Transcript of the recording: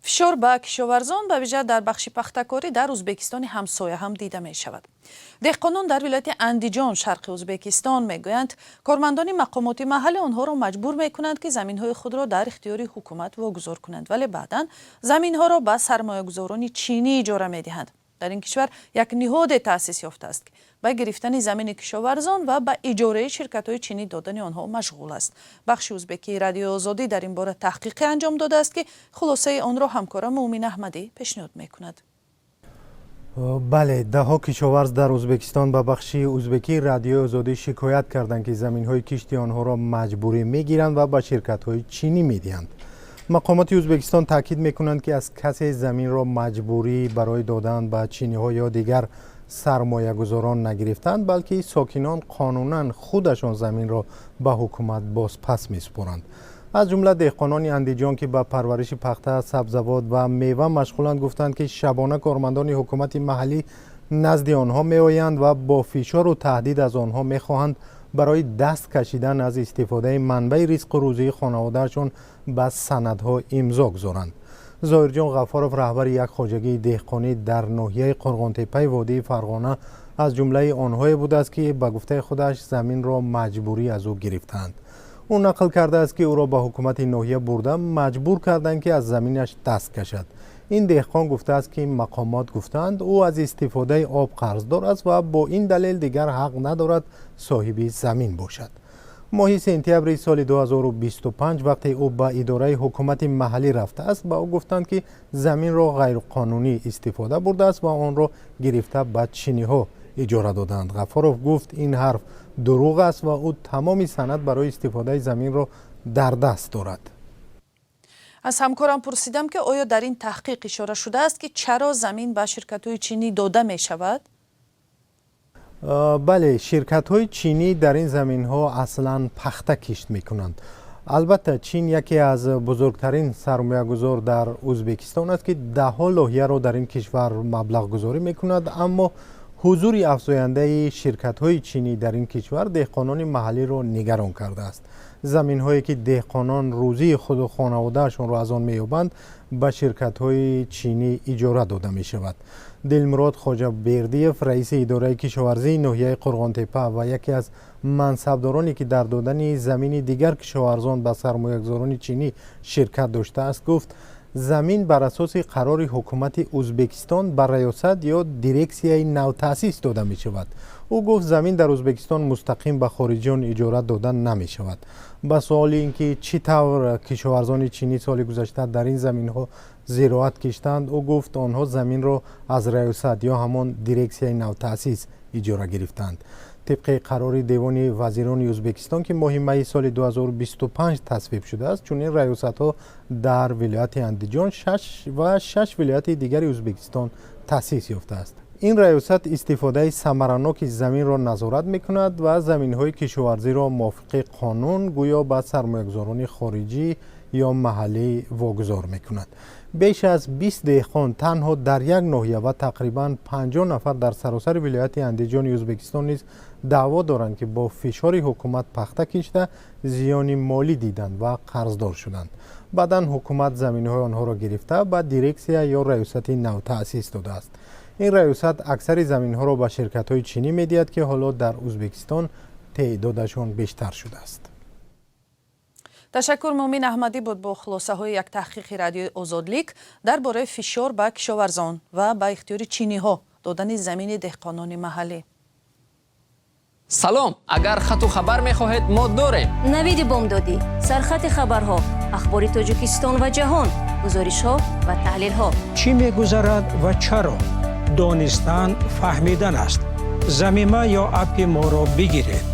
فشار به کشاورزان به ویژه در بخش پخته‌کاری در ازبکستان همسایه هم دیده می شود. دهقانان در ولایت اندیجان شرق ازبکستان میگویند کارمندان مقامات محلی آنها را مجبور می کنند که زمین‌های خود را در اختیار حکومت واگذار کنند، ولی بعداً زمین‌ها را به سرمایه‌گذاران چینی اجاره می‌دهند. در این کشور یک نهاد تأسیس یافته است که به گرفتن زمین کشاورزان و به اجاره شرکت‌های چینی دادن آنها مشغول است. بخش ازبکی رادیو آزادی در این باره تحقیق انجام داده است که خلاصه آن را همکارم مومن احمدی پیشنهاد می‌کند. بله، ده‌ها کشاورز در ازبکستان به بخش ازبکی رادیو آزادی شکایت کردند که زمین‌های کشتی آنها را مجبوری می‌گیرند و به شرکت‌های چینی می‌دهند. مقامات ازبکستان تاکید می‌کنند که از کسی زمین را مجبوری برای دادن به چینی‌ها یا دیگر سرمایه‌گذاران نگرفتند، بلکه ساکنان قانوناً خودشان زمین را به حکومت باز پس می‌سپارند. از جمله دهقانان اندیجان که به پرورش پخته، سبزوات و میوه مشغولند گفتند که شبانه کارمندان حکومت محلی نزد آنها می‌آیند و با فشار و تهدید از آنها می‌خواهند برای دست کشیدن از استفاده منبع رزق و روزی خانواده‌شان به سندها امضا گذارند. ظاهرجان غفارov رهبر یک خواجگی دهقانی در ناحیه قرغان‌تپه وادی فرغانه از جمله آنهایی بوده است که به گفته خودش زمین را مجبوری از او گرفتند. او نقل کرده است که او را به حکومت ناحیه برده مجبور کردند که از زمینش دست کشد. این دهقان گفته است که مقامات گفتند او از استفاده آب قرضدار است و با این دلیل دیگر حق ندارد صاحب زمین باشد. ماه سپتامبر سال 2025 وقتی او به اداره حکومت محلی رفته است به او گفتند که زمین را غیرقانونی استفاده برده است و آن را گرفته به چینی‌ها اجاره دادند. غفارov گفت این حرف دروغ است و او تمام سند برای استفاده زمین را در دست دارد. از همکارم پرسیدم که آیا در این تحقیق اشاره شده است که چرا زمین به شرکت‌های چینی داده می شود؟ بله، شرکت‌های چینی در این زمین‌ها اصلاً پخته کشت می‌کنند. البته چین یکی از بزرگترین سرمایه‌گذار در ازبکستان است که ده‌ها لاحیه را در این کشور مبلغ گذاری می‌کند، اما حضور افزاینده شرکت‌های چینی در این کشور دهقانان محلی را نگران کرده است. زمین‌هایی که دهقانان روزی خود و خانواده‌شان را از آن می‌یابند به شرکت‌های چینی اجاره داده می‌شود. دلمراد خواجه بردیف رئیس اداره کشاورزی ناحیه قرغان‌تپه و یکی از منصبدارانی که در دادن زمین دیگر کشاورزان به سرمایه‌گذاران چینی شرکت داشته است گفت زمین بر اساس قرار حکومت ازبکستان بر ریاست یا دیرکسیای نو تأسیس داده می شود. او گفت زمین در ازبکستان مستقیم به خارجیان اجاره دادن نمی شود. به سوال اینکه چطور کشاورزان چینی سال گذشته در این زمین ها زراعت کشتند، او گفت آنها زمین را از ریاست یا همان دیرکسیای نو تأسیس اجاره گرفتند. طبق قرار دیوان وزیران ازبکستان که ماه می سال 2025 تصویب شده است، چنین ریاست‌ها در ولایت اندیجان 6 ولایت دیگر ازبکستان تأسیس یافته است. این ریاست استفاده ثمرناک زمین را نظارت می‌کند و زمین‌های کشاورزی را موافق قانون گویا به سرمایه‌گذاران خارجی یا محلی واگذار می‌کند. بیش از 20 دهقان تنها در یک ناحیه و تقریباً 50 نفر در سراسر ولایت اندیجان ازبکستان نیز دعوا دارند که با فشار حکومت پخته کشته زیان مالی دیدند و قرضدار شدند. بعداً حکومت زمین‌های آنها را گرفته به دیرکسیا یا ریاست نو تأسیس داده است. این ریاست اکثر زمین‌ها را به شرکت‌های چینی می‌دهد که حالا در ازبکستان تعدادشان بیشتر شده است. تشکر مومن احمدی بود با خلاصه های یک تحقیق رادیو آزادلیک درباره فشار به کشاورزان و به اختیار چینی ها دادن زمین دهقانان محلی. سلام، اگر خط و خبر می‌خواهید ما داریم. نوید بامدادی، سرخط خبرها، اخبار تاجیکستان و جهان، گزارش‌ها و تحلیل‌ها. چی می‌گذرد و چرا؟ دانستن فهمیدن است. زمینه یا اپ ما را بگیرید.